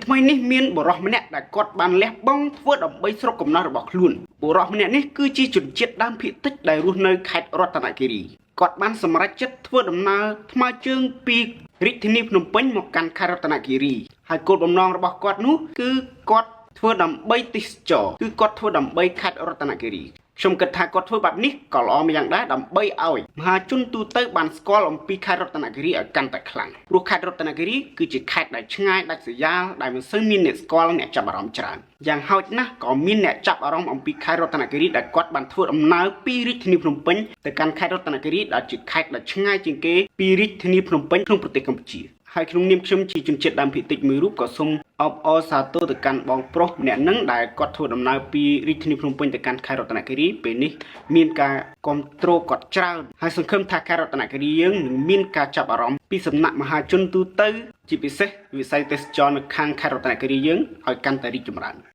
ថ្មីនេះមានបរិសម្នាក់ដែលគាត់បានលះបង់ធ្វើដើម្បីស្រុកកំណើតរបស់ខ្លួនបរិសម្នាក់នេះគឺជាជនជាតិដើមភាគតិចដែលរស់នៅខេត្តរតនគិរីគាត់បានសម្រេចចិត្តធ្វើដំណើរថ្មើរជើងពីរាជធានីភ្នំពេញមកកាន់ខេត្តរតនគិរីហើយគោលបំណងរបស់គាត់នោះគឺគាត់ធ្វើដើម្បីទេសចរគឺគាត់ធ្វើដើម្បីខេត្តរតនគិរីខ្ញុំគិតថាគាត់ធ្វើបែបនេះក៏ល្អម្យ៉ាងដែរដើម្បីឲ្យមហាជនទូទៅបានស្គាល់អំពីខេត្តរតនគិរីឲ្យកាន់តែខ្លាំងព្រោះខេត្តរតនគិរីគឺជាខេត្តដែលឆ្ងាយដាច់ស្រយាលដែលមិនសូវមានអ្នកស្គាល់អ្នកចាប់អារម្មណ៍ច្រើនយ៉ាងហោចណាស់ក៏មានអ្នកចាប់អារម្មណ៍អំពីខេត្តរតនគិរីដែលគាត់បានធ្វើដំណើរពីរាជធានីភ្នំពេញទៅកាន់ខេត្តរតនគិរីដែលជាខេត្តដែលឆ្ងាយជាងគេពីរាជធានីភ្នំពេញក្នុងប្រទេសកម្ពុជាហើយក្នុងនាមខ្ញុំជាជនជាតិដើមភាគតិចមួយរូបក៏សូមអបអរសាទរទៅកាន់បងប្រុសម្នាក់នឹងដែលគាត់ធ្វើដំណើរពីរាជធានីភ្នំពេញទៅកាន់ខេត្តរតនគិរីពេលនេះមានការគ្រប់គ្រងគាត់ច្រើនហើយសង្ឃឹមថាខេត្តរតនគិរីយើងនឹងមានការចាប់អារម្មណ៍ពីសំណាក់មហាជនទូទៅជាពិសេសវិស័យទេសចរនៅខាងខេត្តរតនគិរីយើងឲ្យកាន់តែរីកចម្រើន